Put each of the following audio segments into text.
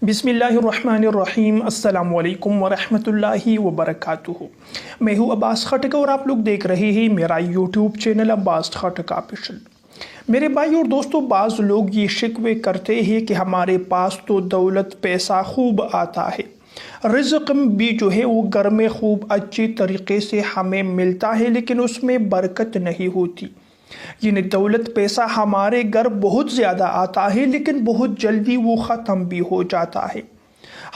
بسم اللہ الرحمن الرحیم۔ السلام علیکم ورحمۃ اللہ وبرکاتہ۔ میں ہوں عباس خٹک اور آپ لوگ دیکھ رہے ہیں میرا یوٹیوب چینل عباس خٹک آفیشل۔ میرے بھائی اور دوستو، بعض لوگ یہ شکوے کرتے ہیں کہ ہمارے پاس تو دولت پیسہ خوب آتا ہے، رزق بھی جو ہے وہ گھر میں خوب اچھی طریقے سے ہمیں ملتا ہے، لیکن اس میں برکت نہیں ہوتی۔ یعنی دولت پیسہ ہمارے گھر بہت زیادہ آتا ہے، لیکن بہت جلدی وہ ختم بھی ہو جاتا ہے۔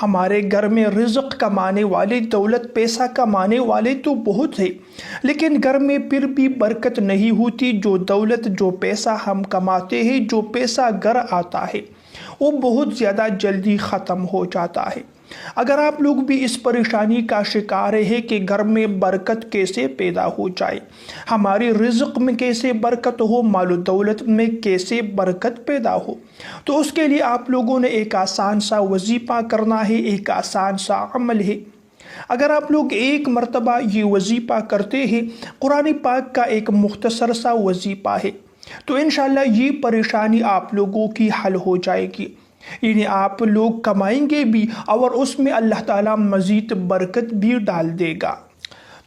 ہمارے گھر میں رزق کمانے والے، دولت پیسہ کمانے والے تو بہت ہیں، لیکن گھر میں پھر بھی برکت نہیں ہوتی۔ جو دولت، جو پیسہ ہم کماتے ہیں، جو پیسہ گھر آتا ہے، وہ بہت زیادہ جلدی ختم ہو جاتا ہے۔ اگر آپ لوگ بھی اس پریشانی کا شکار ہیں کہ گھر میں برکت کیسے پیدا ہو جائے، ہماری رزق میں کیسے برکت ہو، مال و دولت میں کیسے برکت پیدا ہو، تو اس کے لیے آپ لوگوں نے ایک آسان سا وظیفہ کرنا ہے، ایک آسان سا عمل ہے۔ اگر آپ لوگ ایک مرتبہ یہ وظیفہ کرتے ہیں، قرآن پاک کا ایک مختصر سا وظیفہ ہے، تو انشاءاللہ یہ پریشانی آپ لوگوں کی حل ہو جائے گی۔ یعنی آپ لوگ کمائیں گے بھی اور اس میں اللہ تعالیٰ مزید برکت بھی ڈال دے گا۔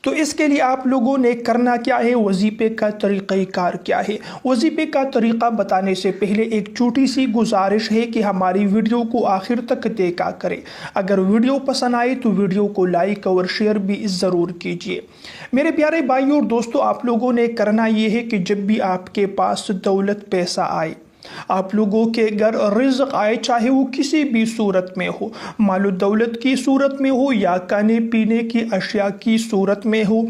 تو اس کے لیے آپ لوگوں نے کرنا کیا ہے، وظیفے کا طریقہ کار کیا ہے۔ وظیفے کا طریقہ بتانے سے پہلے ایک چھوٹی سی گزارش ہے کہ ہماری ویڈیو کو آخر تک دیکھا کریں۔ اگر ویڈیو پسند آئے تو ویڈیو کو لائک اور شیئر بھی ضرور کیجیے۔ میرے پیارے بھائیوں اور دوستوں، آپ لوگوں نے کرنا یہ ہے کہ جب بھی آپ کے پاس دولت پیسہ آئے، آپ لوگوں کے گھر رزق آئے، چاہے وہ کسی بھی صورت میں ہو، مال و دولت کی صورت میں ہو یا کھانے پینے کی اشیاء کی صورت میں ہو،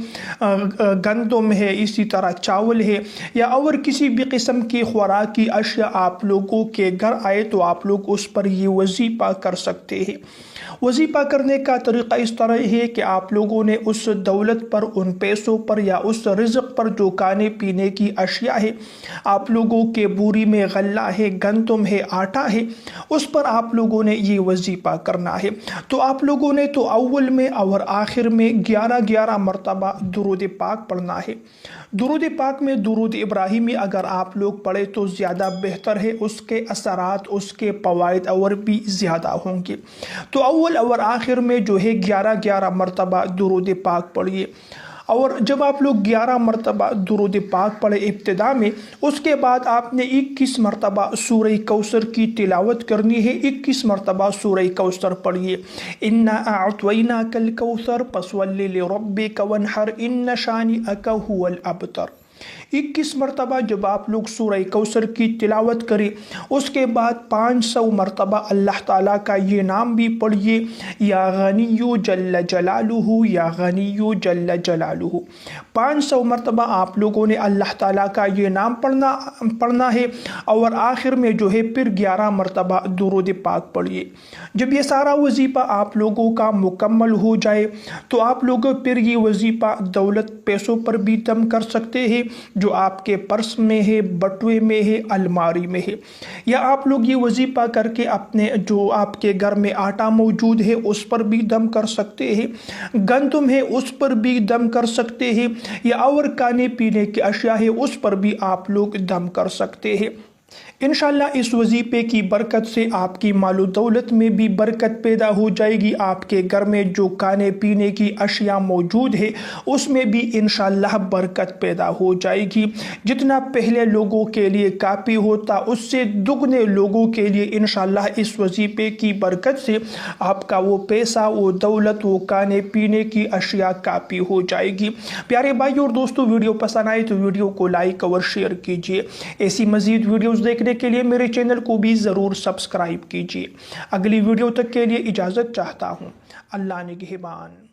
گندم ہے، اسی طرح چاول ہے، یا اور کسی بھی قسم کی خوراکی اشیاء آپ لوگوں کے گھر آئے، تو آپ لوگ اس پر یہ وظیفہ کر سکتے ہیں۔ وظیفہ کرنے کا طریقہ اس طرح ہے کہ آپ لوگوں نے اس دولت پر، ان پیسوں پر یا اس رزق پر جو کھانے پینے کی اشیاء ہے، آپ لوگوں کے بوری میں غلہ ہے، گندم ہے، آٹا ہے، اس پر آپ لوگوں نے یہ وظیفہ کرنا ہے۔ تو آپ لوگوں نے تو اول میں اور آخر میں 11 مرتبہ درود پاک پڑھنا ہے۔ درود پاک میں درود ابراہیمی اگر آپ لوگ پڑھے تو زیادہ بہتر ہے، اس کے اثرات، اس کے فوائد اور بھی زیادہ ہوں گے۔ تو اول اور آخر میں جو ہے 11 مرتبہ درود پاک پڑھیے، اور جب آپ لوگ 11 مرتبہ درود پاک پڑھے ابتدا میں، اس کے بعد آپ نے 21 مرتبہ سورہ کوثر کی تلاوت کرنی ہے۔ 21 مرتبہ سورہ کوثر پڑھیے۔ اِنَّا أَعْطَيْنَاكَ الْكَوْثَرَ فَصَلِّ لِرَبِّكَ وَانْحَرْ إِنَّ شَانِئَكَ هُوَ الْأَبْتَرُ۔ 21 مرتبہ جب آپ لوگ سورہ کوثر کی تلاوت کریں، اس کے بعد 500 مرتبہ اللہ تعالیٰ کا یہ نام بھی پڑھیے، یا غنی جل جلالہ، یا غنی جل جلالہ۔ 500 مرتبہ آپ لوگوں نے اللہ تعالیٰ کا یہ نام پڑھنا ہے، اور آخر میں جو ہے پھر 11 مرتبہ درود پاک پڑھیے۔ جب یہ سارا وظیفہ آپ لوگوں کا مکمل ہو جائے، تو آپ لوگ پھر یہ وظیفہ دولت پیسوں پر بھی دم کر سکتے ہیں، جو آپ کے پرس میں ہے، بٹوے میں ہے، الماری میں ہے، یا آپ لوگ یہ وظیفہ کر کے اپنے جو آپ کے گھر میں آٹا موجود ہے اس پر بھی دم کر سکتے ہیں، گندم ہے اس پر بھی دم کر سکتے ہیں، یا اور کھانے پینے کی اشیاء ہے اس پر بھی آپ لوگ دم کر سکتے ہیں۔ انشاءاللہ اس وظیفے کی برکت سے آپ کی مال و دولت میں بھی برکت پیدا ہو جائے گی۔ آپ کے گھر میں جو کھانے پینے کی اشیاء موجود ہے اس میں بھی انشاءاللہ برکت پیدا ہو جائے گی۔ جتنا پہلے لوگوں کے لیے کافی ہوتا، اس سے دگنے لوگوں کے لیے انشاءاللہ اس وظیفے کی برکت سے آپ کا وہ پیسہ، وہ دولت، وہ کھانے پینے کی اشیاء کافی ہو جائے گی۔ پیارے بھائیوں اور دوستوں، ویڈیو پسند آئے تو ویڈیو کو لائک اور شیئر کیجیے۔ ایسی مزید ویڈیوز دیکھنے کے لیے میرے چینل کو بھی ضرور سبسکرائب کیجیے۔ اگلی ویڈیو تک کے لیے اجازت چاہتا ہوں۔ اللہ نگہبان۔